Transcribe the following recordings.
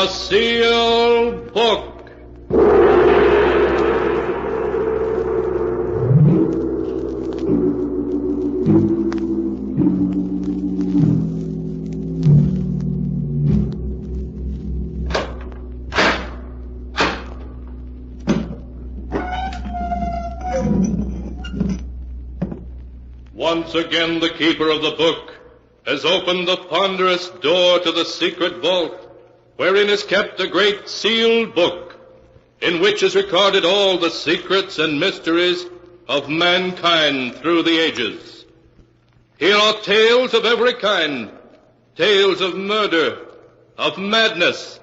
The Sealed Book. Once again, the keeper of the book has opened the ponderous door to the secret vault, wherein is kept a great sealed book, in which is recorded all the secrets and mysteries of mankind through the ages. Here are tales of every kind, tales of murder, of madness,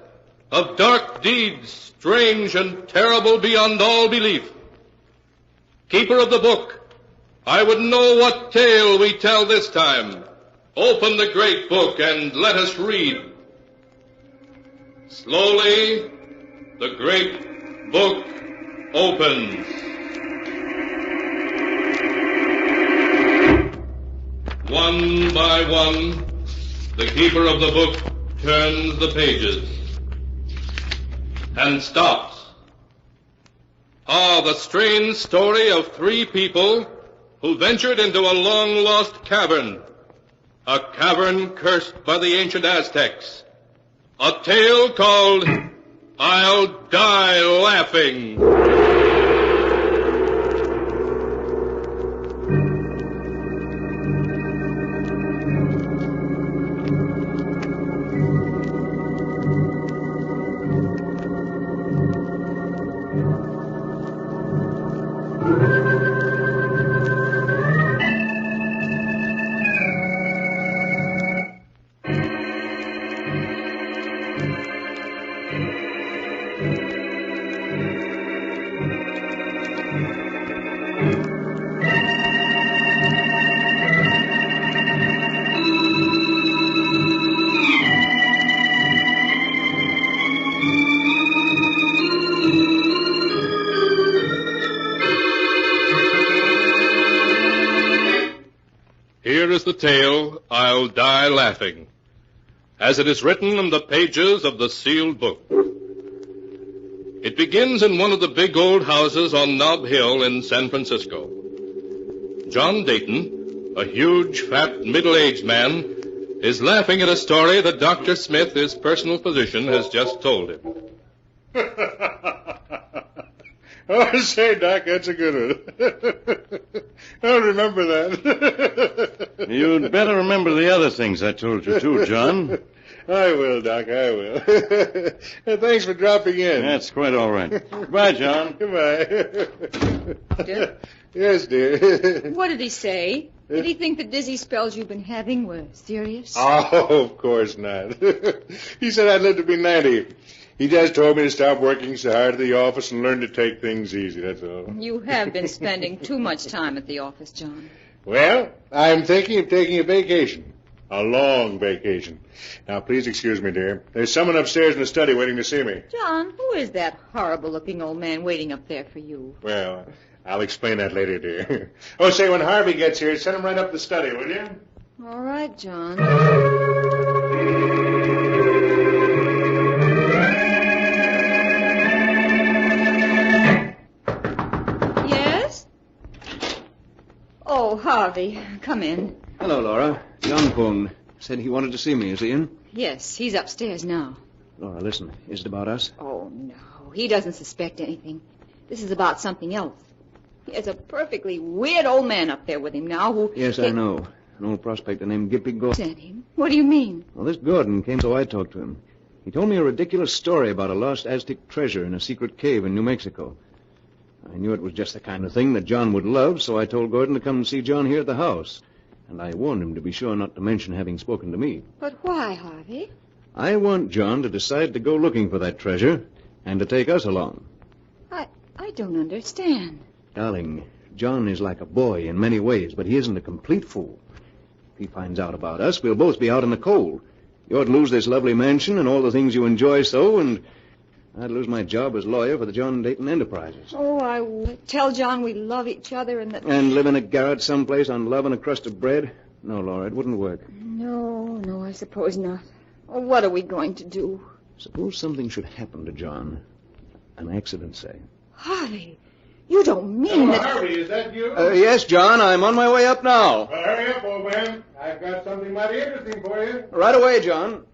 of dark deeds, strange and terrible beyond all belief. Keeper of the book, I would know what tale we tell this time. Open the great book and let us read. Slowly, the great book opens. One by one, the keeper of the book turns the pages and stops. The strange story of three people who ventured into a long-lost cavern, a cavern cursed by the ancient Aztecs, a tale called I'll Die Laughing. Here is the tale, I'll Die Laughing, as it is written in the pages of the sealed book. It begins in one of the big old houses on Nob Hill in San Francisco. John Dayton, a huge, fat, middle-aged man, is laughing at a story that Dr. Smith, his personal physician, has just told him. Oh, say, Doc, that's a good one. I'll remember that. You'd better remember the other things I told you, too, John. I will, Doc, I will. Thanks for dropping in. That's quite all right. Goodbye, John. Goodbye. Doctor? Yes, dear. What did he say? Did he think the dizzy spells you've been having were serious? Oh, of course not. He said I'd live to be 90. He just told me to stop working so hard at the office and learn to take things easy, that's all. You have been spending too much time at the office, John. Well, I'm thinking of taking a vacation. A long vacation. Now, please excuse me, dear. There's someone upstairs in the study waiting to see me. John, who is that horrible-looking old man waiting up there for you? Well, I'll explain that later, dear. Oh, say, when Harvey gets here, send him right up the study, will you? All right, John. Yes? Oh, Harvey, come in. Hello, Laura. John phoned. Said he wanted to see me. Is he in? Yes, he's upstairs now. Laura, listen. Is it about us? Oh, no. He doesn't suspect anything. This is about something else. He has a perfectly weird old man up there with him now who... Yes, I know. An old prospector named Gippy Gordon. Sent him? What do you mean? Well, this Gordon came, so I talked to him. He told me a ridiculous story about a lost Aztec treasure in a secret cave in New Mexico. I knew it was just the kind of thing that John would love, so I told Gordon to come and see John here at the house. And I warned him to be sure not to mention having spoken to me. But why, Harvey? I want John to decide to go looking for that treasure and to take us along. I don't understand. Darling, John is like a boy in many ways, but he isn't a complete fool. If he finds out about us, we'll both be out in the cold. You'd lose this lovely mansion and all the things you enjoy so, and I'd lose my job as lawyer for the John Dayton Enterprises. Oh, I would tell John we love each other and that... And live in a garret someplace on love and a crust of bread? No, Laura, it wouldn't work. No, I suppose not. Oh, what are we going to do? Suppose something should happen to John. An accident, say. Harvey, you don't mean that... Harvey, is that you? Yes, John, I'm on my way up now. Well, hurry up, old man. I've got something mighty interesting for you. Right away, John.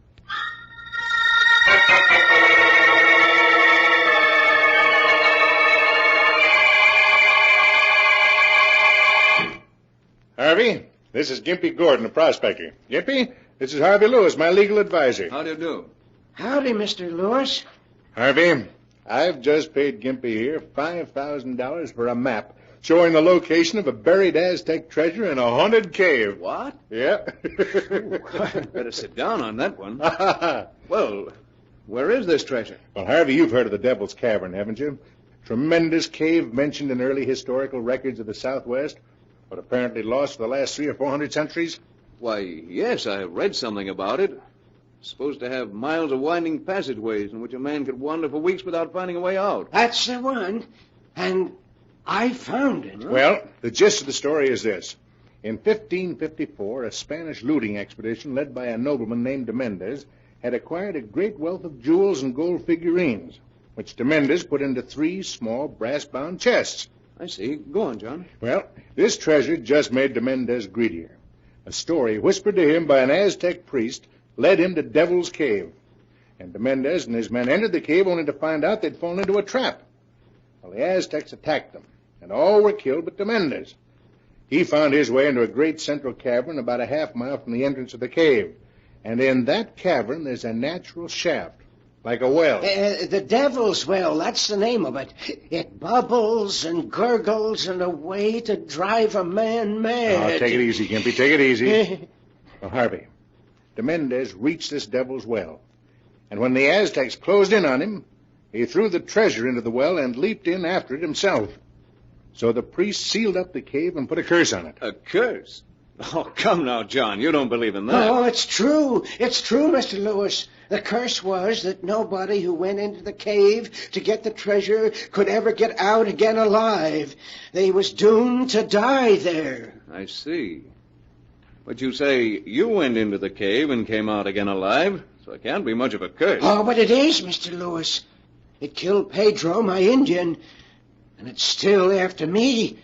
Harvey, this is Gimpy Gordon, a prospector. Gimpy, this is Harvey Lewis, my legal advisor. How do you do? Howdy, Mr. Lewis. Harvey, I've just paid Gimpy here $5,000 for a map showing the location of a buried Aztec treasure in a haunted cave. What? Yeah. I'd better sit down on that one. Well, where is this treasure? Well, Harvey, you've heard of the Devil's Cavern, haven't you? Tremendous cave mentioned in early historical records of the Southwest, but apparently lost for the last 300 or 400 centuries. Why, yes, I read something about it. It's supposed to have miles of winding passageways in which a man could wander for weeks without finding a way out. That's the one. And I found it. Well, the gist of the story is this. In 1554, a Spanish looting expedition led by a nobleman named de Mendez had acquired a great wealth of jewels and gold figurines, which de Mendez put into 3 small brass-bound chests. I see. Go on, John. Well, this treasure just made de Mendez greedier. A story whispered to him by an Aztec priest led him to Devil's Cave. And de Mendez and his men entered the cave only to find out they'd fallen into a trap. Well, the Aztecs attacked them, and all were killed but de Mendez. He found his way into a great central cavern about a half-mile from the entrance of the cave. And in that cavern there's a natural shaft, like a well. The Devil's Well, that's the name of it. It bubbles and gurgles in a way to drive a man mad. Oh, take it easy, Gimpy, take it easy. Well, Harvey, de Mendez reached this Devil's Well. And when the Aztecs closed in on him, he threw the treasure into the well and leaped in after it himself. So the priest sealed up the cave and put a curse on it. A curse? Oh, come now, John. You don't believe in that. Oh, it's true. It's true, Mr. Lewis. The curse was that nobody who went into the cave to get the treasure could ever get out again alive. They was doomed to die there. I see. But you say you went into the cave and came out again alive, so it can't be much of a curse. Oh, but it is, Mr. Lewis. It killed Pedro, my Indian, and it's still after me.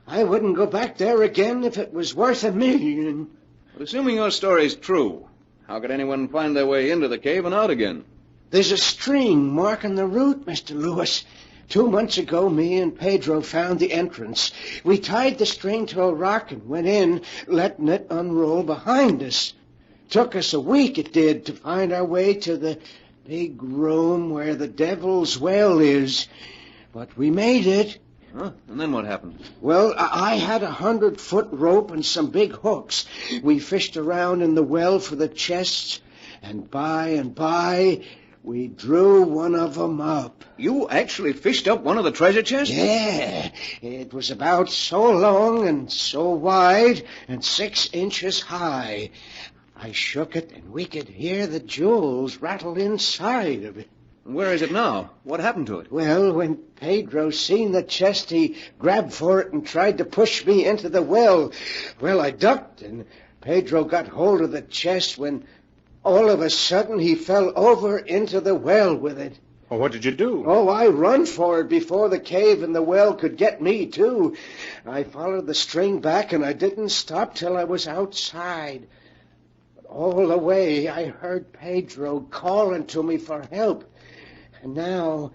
I wouldn't go back there again if it was worth $1 million. But assuming your story's true, how could anyone find their way into the cave and out again? There's a string marking the route, Mr. Lewis. 2 months ago, me and Pedro found the entrance. We tied the string to a rock and went in, letting it unroll behind us. Took us a week, it did, to find our way to the big room where the Devil's Well is. But we made it. Huh? And then what happened? Well, I had a 100-foot rope and some big hooks. We fished around in the well for the chests, and by, we drew one of them up. You actually fished up one of the treasure chests? Yeah, it was about so long and so wide and 6 inches high. I shook it, and we could hear the jewels rattle inside of it. Where is it now? What happened to it? Well, when Pedro seen the chest, he grabbed for it and tried to push me into the well. Well, I ducked, and Pedro got hold of the chest when all of a sudden he fell over into the well with it. Well, what did you do? Oh, I run for it before the cave and the well could get me, too. I followed the string back, and I didn't stop till I was outside. But all the way, I heard Pedro calling to me for help. And now,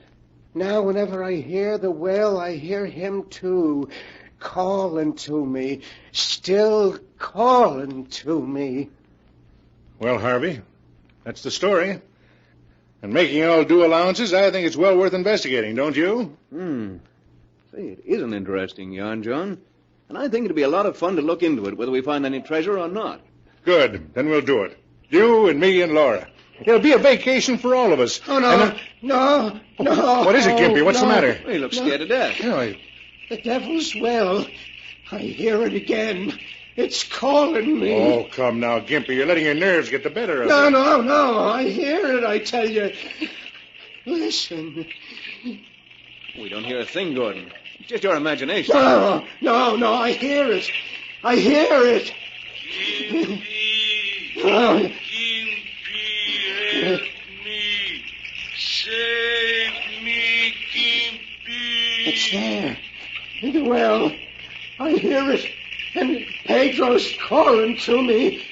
whenever I hear the well, I hear him, too, calling to me, still calling to me. Well, Harvey, that's the story. And making all due allowances, I think it's well worth investigating, don't you? Say, it is an interesting yarn, John. And I think it'd be a lot of fun to look into it, whether we find any treasure or not. Good. Then we'll do it. You and me and Laura. It'll be a vacation for all of us. Oh, no, no. What is it, Gimpy? What's the matter? Well, you look scared to death. The Devil's Well. I hear it again. It's calling me. Oh, come now, Gimpy. You're letting your nerves get the better of No, you. no. I hear it, I tell you. Listen. We don't hear a thing, Gordon. It's just your imagination. No. I hear it. I hear it. Gimpy, Oh. Gimpy, help me. There, in the well. I hear it, and Pedro's calling to me.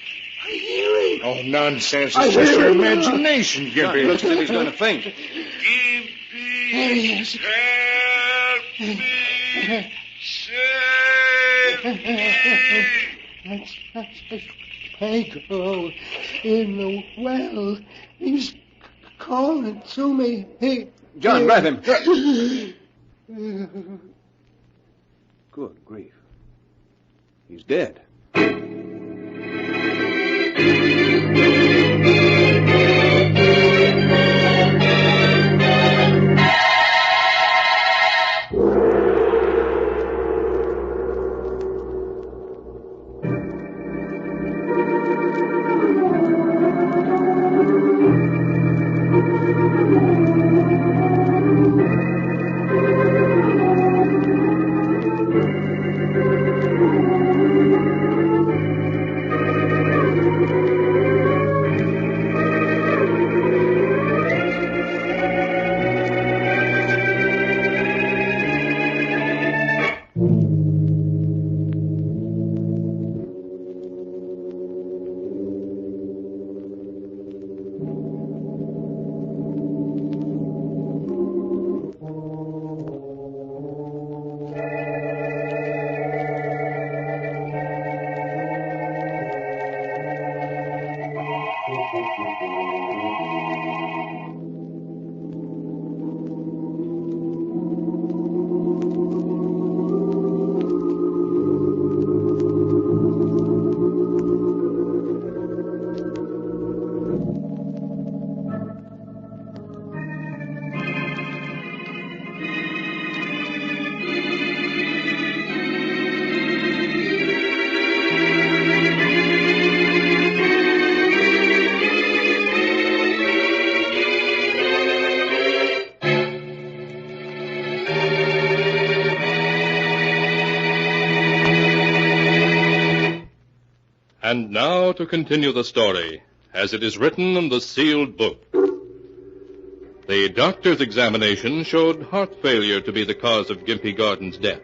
I hear him. Oh, nonsense. I It's just hear your him. imagination, John, he Gimpy. looks as if he's going to faint. There he is. That's Pedro in the well. He's calling to me. Hey, John, grab him. Good grief. He's dead. And now to continue the story, as it is written in the sealed book. The doctor's examination showed heart failure to be the cause of Gimpy Gordon's death,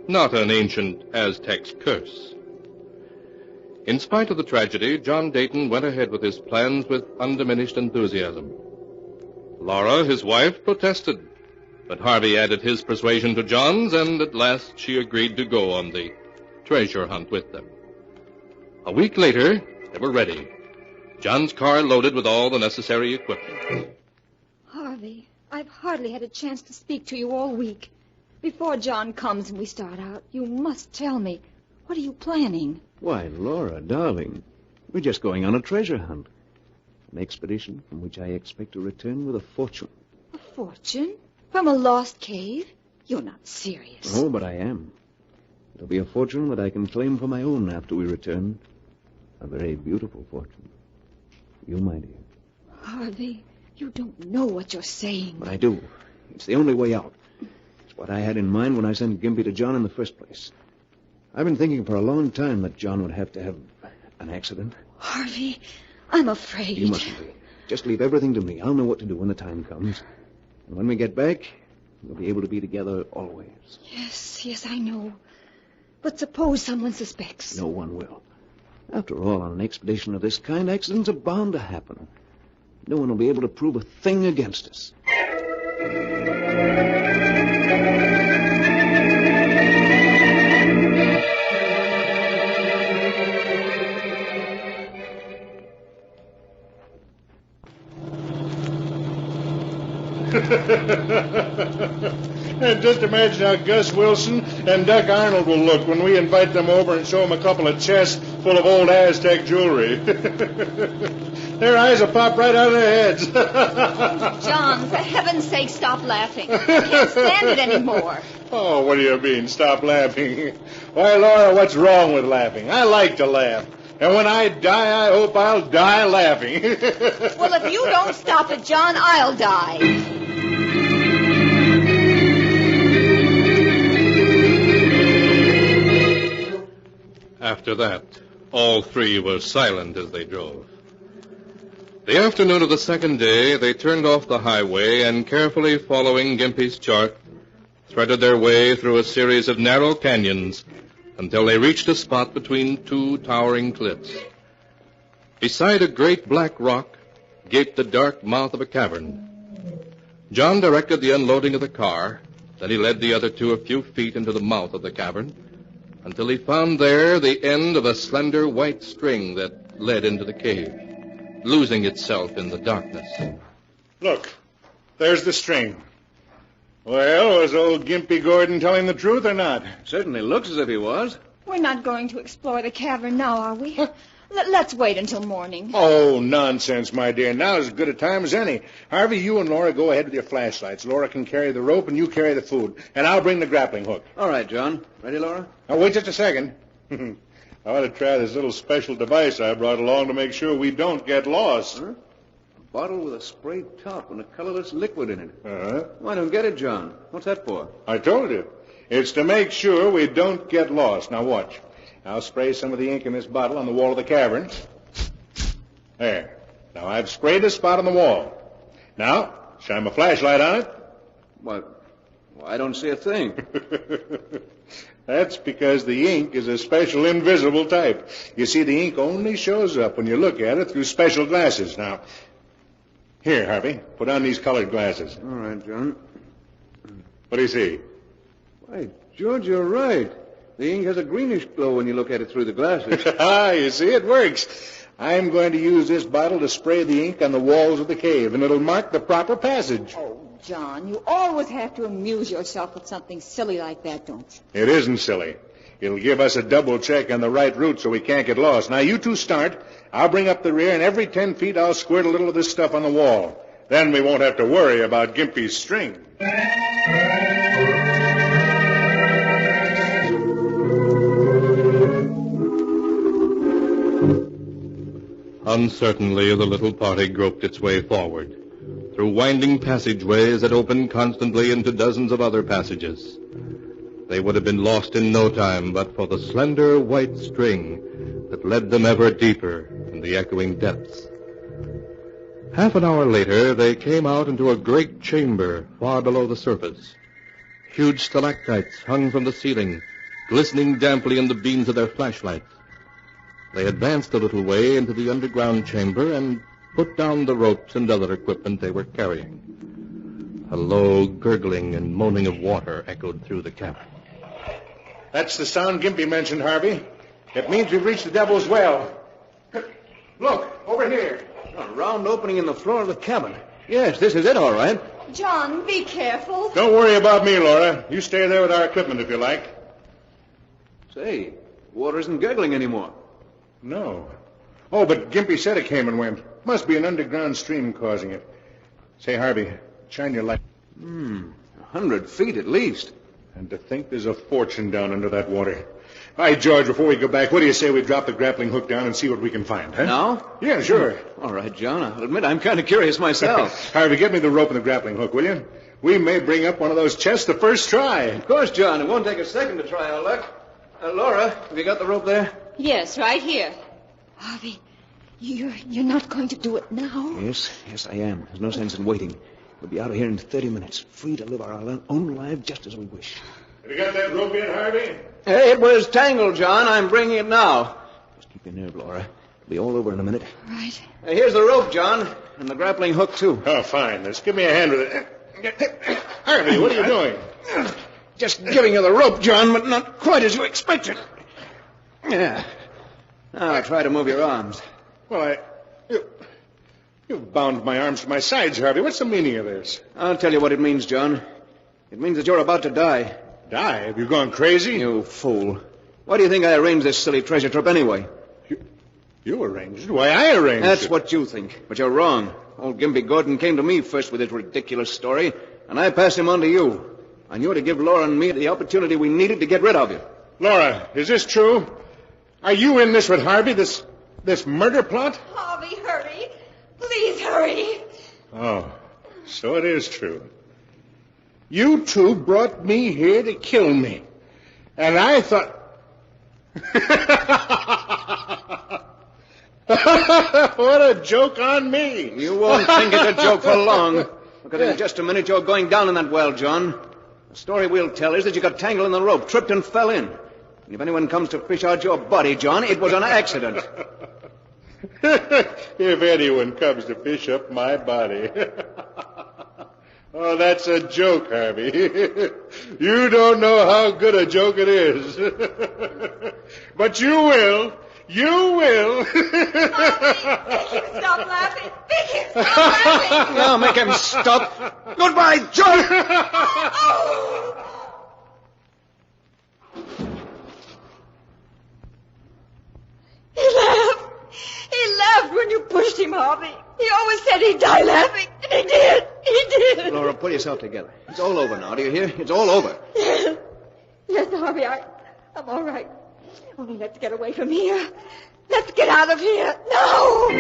not an ancient Aztec's curse. In spite of the tragedy, John Dayton went ahead with his plans with undiminished enthusiasm. Laura, his wife, protested, but Harvey added his persuasion to John's, and at last she agreed to go on the treasure hunt with them. A week later, they were ready. John's car loaded with all the necessary equipment. Harvey, I've hardly had a chance to speak to you all week. Before John comes and we start out, you must tell me, what are you planning? Why, Laura, darling, we're just going on a treasure hunt. An expedition from which I expect to return with a fortune. A fortune? From a lost cave? You're not serious. Oh, but I am. It'll be a fortune that I can claim for my own after we return. A very beautiful fortune. You, my dear. Harvey, you don't know what you're saying. But I do. It's the only way out. It's what I had in mind when I sent Gimpy to John in the first place. I've been thinking for a long time that John would have to have an accident. Harvey, I'm afraid. You mustn't be. Just leave everything to me. I'll know what to do when the time comes. And when we get back, we'll be able to be together always. Yes, I know. But suppose someone suspects. No one will. After all, on an expedition of this kind, accidents are bound to happen. No one will be able to prove a thing against us. And just imagine how Gus Wilson and Duck Arnold will look when we invite them over and show them a couple of chests full of old Aztec jewelry. Their eyes will pop right out of their heads. John, for heaven's sake, stop laughing. I can't stand it anymore. Oh, what do you mean, stop laughing? Why, Laura, what's wrong with laughing? I like to laugh. And when I die, I hope I'll die laughing. Well, if you don't stop it, John, I'll die. After that, all three were silent as they drove. The afternoon of the second day, they turned off the highway and, carefully following Gimpy's chart, threaded their way through a series of narrow canyons until they reached a spot between two towering cliffs. Beside a great black rock gaped the dark mouth of a cavern. John directed the unloading of the car. Then he led the other two a few feet into the mouth of the cavern until he found there the end of a slender white string that led into the cave, losing itself in the darkness. Look, there's the string. Well, was old Gimpy Gordon telling the truth or not? Certainly looks as if he was. We're not going to explore the cavern now, are we? Let's wait until morning. Oh, nonsense, my dear. Now's as good a time as any. Harvey, you and Laura go ahead with your flashlights. Laura can carry the rope and you carry the food. And I'll bring the grappling hook. All right, John. Ready, Laura? Now, wait just a second. I want to try this little special device I brought along to make sure we don't get lost. Huh? A bottle with a sprayed top and a colorless liquid in it. Uh-huh. Oh, I don't get it, John. What's that for? I told you. It's to make sure we don't get lost. Now, watch. I'll spray some of the ink in this bottle on the wall of the cavern. There. Now, I've sprayed the spot on the wall. Now, shine my flashlight on it. What? Well, I don't see a thing. That's because the ink is a special invisible type. You see, the ink only shows up when you look at it through special glasses. Now, here, Harvey, put on these colored glasses. All right, John. What do you see? Why, George, you're right. The ink has a greenish glow when you look at it through the glasses. You see, it works. I'm going to use this bottle to spray the ink on the walls of the cave, and it'll mark the proper passage. Oh, John, you always have to amuse yourself with something silly like that, don't you? It isn't silly. It'll give us a double check on the right route so we can't get lost. Now, you two start. I'll bring up the rear, and every 10 feet I'll squirt a little of this stuff on the wall. Then we won't have to worry about Gimpy's string. Uncertainly, the little party groped its way forward, through winding passageways that opened constantly into dozens of other passages. They would have been lost in no time but for the slender white string that led them ever deeper in the echoing depths. Half an hour later, they came out into a great chamber far below the surface. Huge stalactites hung from the ceiling, glistening damply in the beams of their flashlights. They advanced a little way into the underground chamber and put down the ropes and other equipment they were carrying. A low gurgling and moaning of water echoed through the cavern. That's the sound Gimpy mentioned, Harvey. It means we've reached the Devil's Well. Look, over here. A round opening in the floor of the cabin. Yes, this is it, all right. John, be careful. Don't worry about me, Laura. You stay there with our equipment if you like. Say, water isn't gurgling anymore. No. Oh, but Gimpy said it came and went. Must be an underground stream causing it. Say, Harvey, shine your light. 100 feet at least. And to think there's a fortune down under that water. All right, George, before we go back, what do you say we drop the grappling hook down and see what we can find, huh? Now? Yeah, sure. All right, John. I'll admit I'm kind of curious myself. Harvey, get me the rope and the grappling hook, will you? We may bring up one of those chests the first try. Of course, John. It won't take a second to try our luck. Laura, have you got the rope there? Yes, right here. Harvey, you're not going to do it now? Yes, I am. There's no sense in waiting. We'll be out of here in 30 minutes, free to live our own lives just as we wish. Have you got that rope in, Harvey? Hey, it was tangled, John. I'm bringing it now. Just keep your nerve, Laura. It'll be all over in a minute. Right. Here's the rope, John, and the grappling hook, too. Oh, fine. Let's give me a hand with it. Harvey, what are you doing? Just giving you the rope, John, but not quite as you expected. Yeah. Now I'll try to move your arms. Well, you've bound my arms to my sides, Harvey. What's the meaning of this? I'll tell you what it means, John. It means that you're about to die. Die? Have you gone crazy? You fool. Why do you think I arranged this silly treasure trip anyway? You arranged it? Why, I arranged it. That's what you think, but you're wrong. Old Gimpy Gordon came to me first with his ridiculous story, and I passed him on to you. I knew to give Laura and me the opportunity we needed to get rid of you. Laura, is this true? Are you in this with Harvey, this murder plot? Harvey, hurry. Please hurry. Oh, so it is true. You two brought me here to kill me. And I thought... What a joke on me. You won't think it's a joke for long. Because in just a minute you're going down in that well, John. The The story we'll tell is that you got tangled in the rope, tripped and fell in. And if anyone comes to fish out your body, John, it was an accident. If anyone comes to fish up my body. Oh, that's a joke, Harvey. You don't know how good a joke it is. But you will. You will. Stop laughing. Make him stop laughing. Now make him stop. Goodbye, John. He laughed when you pushed him, Harvey. He always said he'd die laughing, and he did. He did. Laura, pull yourself together. It's all over now, do you hear? It's all over. Yes, Harvey, I'm all right. Only let's get away from here. Let's get out of here. No!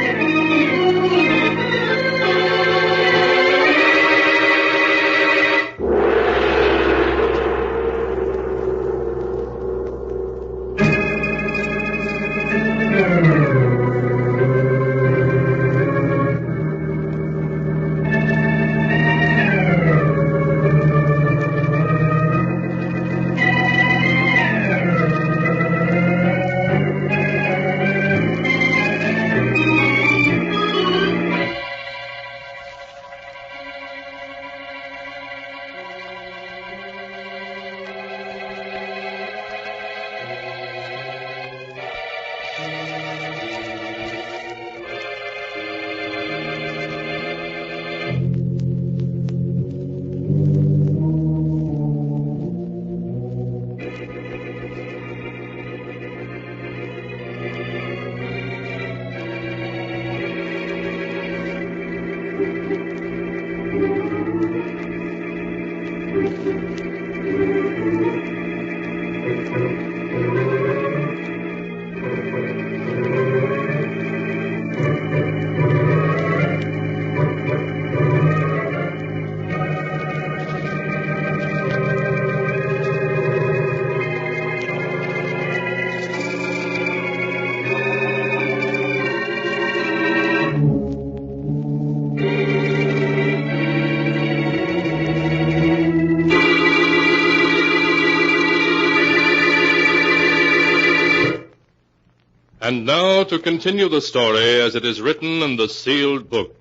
And now to continue the story as it is written in the sealed book.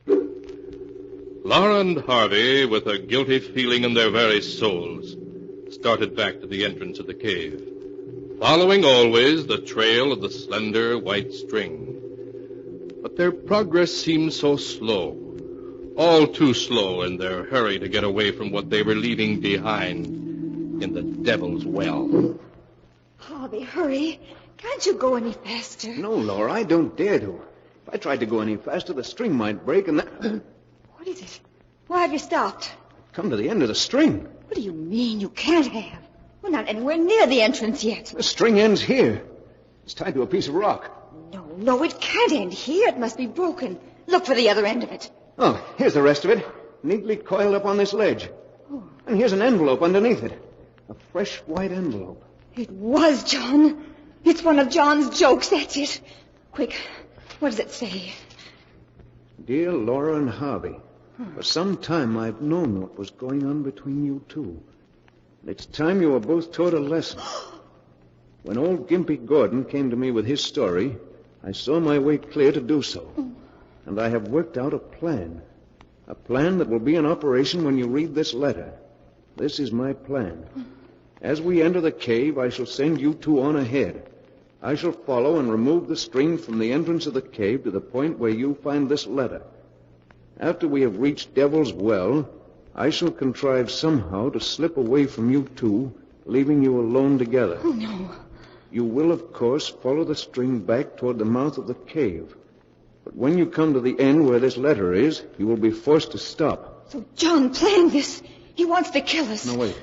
Laura and Harvey, with a guilty feeling in their very souls, started back to the entrance of the cave, following always the trail of the slender white string. But their progress seemed so slow, all too slow in their hurry to get away from what they were leaving behind in the Devil's Well. Harvey, hurry. Can't you go any faster? No, Laura, I don't dare to. If I tried to go any faster, the string might break and that... What is it? Why have you stopped? Come to the end of the string. What do you mean you can't have? We're not anywhere near the entrance yet. The string ends here. It's tied to a piece of rock. No, it can't end here. It must be broken. Look for the other end of it. Oh, here's the rest of it, neatly coiled up on this ledge. Oh. And here's an envelope underneath it. A fresh white envelope. It was John. It's one of John's jokes, that's it. Quick, what does it say? Dear Laura and Harvey, for some time I've known what was going on between you two. It's time you were both taught a lesson. When old Gimpy Gordon came to me with his story, I saw my way clear to do so. And I have worked out a plan that will be in operation when you read this letter. This is my plan. As we enter the cave, I shall send you two on ahead. I shall follow and remove the string from the entrance of the cave to the point where you find this letter. After we have reached Devil's Well, I shall contrive somehow to slip away from you two, leaving you alone together. Oh, no. You will, of course, follow the string back toward the mouth of the cave. But when you come to the end where this letter is, you will be forced to stop. So John planned this. He wants to kill us. No, wait.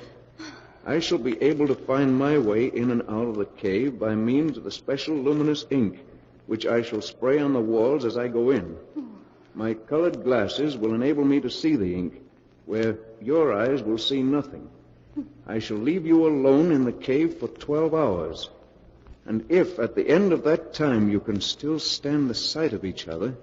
I shall be able to find my way in and out of the cave by means of the special luminous ink, which I shall spray on the walls as I go in. My colored glasses will enable me to see the ink, where your eyes will see nothing. I shall leave you alone in the cave for 12 hours. And if at the end of that time you can still stand the sight of each other,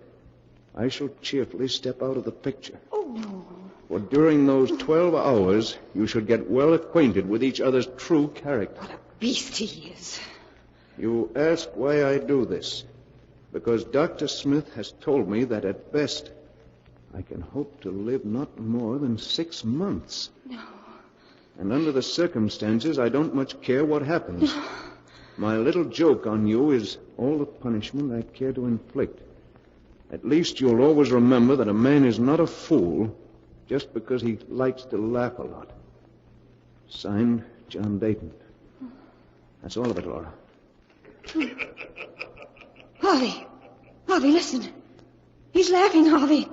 I shall cheerfully step out of the picture. Oh, no. For during those 12 hours, you should get well acquainted with each other's true character. What a beast he is. You ask why I do this. Because Dr. Smith has told me that at best, I can hope to live not more than 6 months. No. And under the circumstances, I don't much care what happens. My little joke on you is all the punishment I care to inflict. At least you'll always remember that a man is not a fool just because he likes to laugh a lot. Signed, John Dayton. That's all of it, Laura. Harvey. Harvey, listen. He's laughing, Harvey.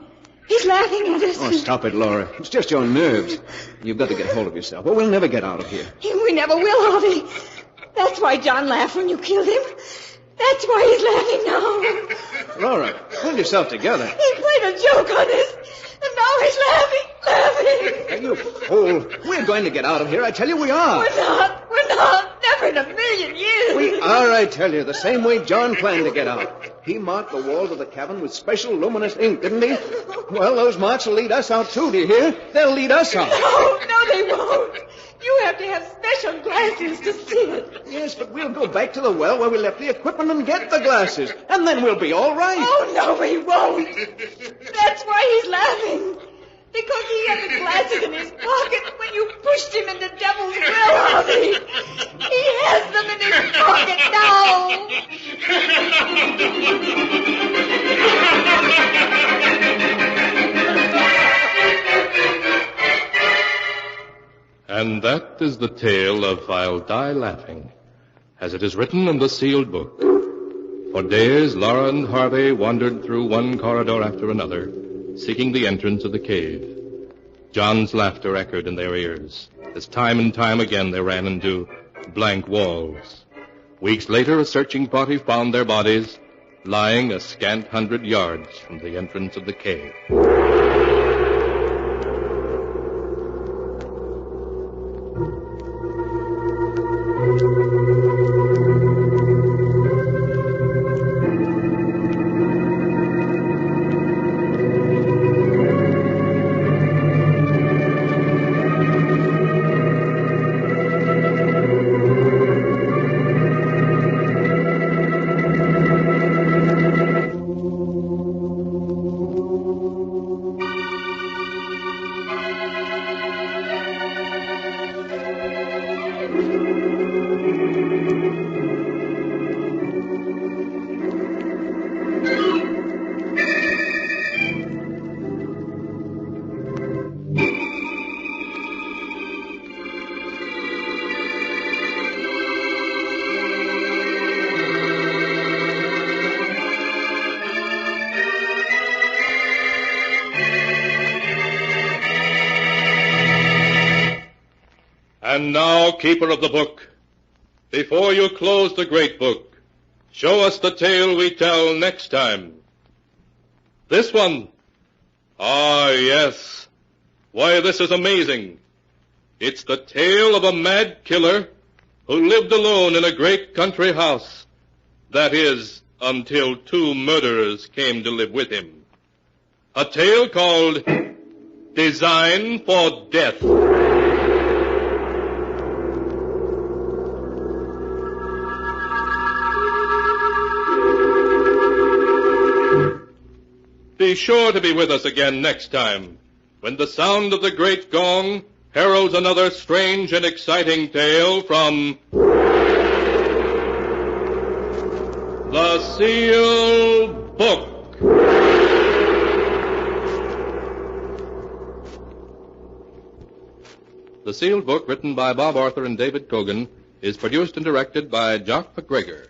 He's laughing at us. Oh, stop it, Laura. It's just your nerves. You've got to get hold of yourself, or we'll never get out of here. We never will, Harvey. That's why John laughed when you killed him. That's why he's laughing now. Laura, pull yourself together. He played a joke on us, and now he's laughing. Hey, you fool. We're going to get out of here. I tell you we are. We're not. Never in a million years. We are, I tell you, the same way John planned to get out. He marked the walls of the cabin with special luminous ink, didn't he? Well, those marks will lead us out, too, do you hear? They'll lead us out. No, they won't. You have to have special glasses to see it. Yes, but we'll go back to the well where we left the equipment and get the glasses. And then we'll be all right. Oh, no, he won't. That's why he's laughing. Because he had the glasses in his pocket when you pushed him into Devil's Well, Harvey. He has them in his pocket now. And that is the tale of I'll Die Laughing, as it is written in the sealed book. For days, Laura and Harvey wandered through one corridor after another, seeking the entrance of the cave. John's laughter echoed in their ears, as time and time again they ran into blank walls. Weeks later, a searching party found their bodies lying a scant 100 yards from the entrance of the cave. And now, keeper of the book, before you close the great book, show us the tale we tell next time. This one. Ah, yes. Why, this is amazing. It's the tale of a mad killer who lived alone in a great country house. That is, until 2 murderers came to live with him. A tale called Design for Death. Be sure to be with us again next time, when the sound of the great gong heralds another strange and exciting tale from The Sealed Book. The Sealed Book, written by Bob Arthur and David Cogan, is produced and directed by Jock McGregor.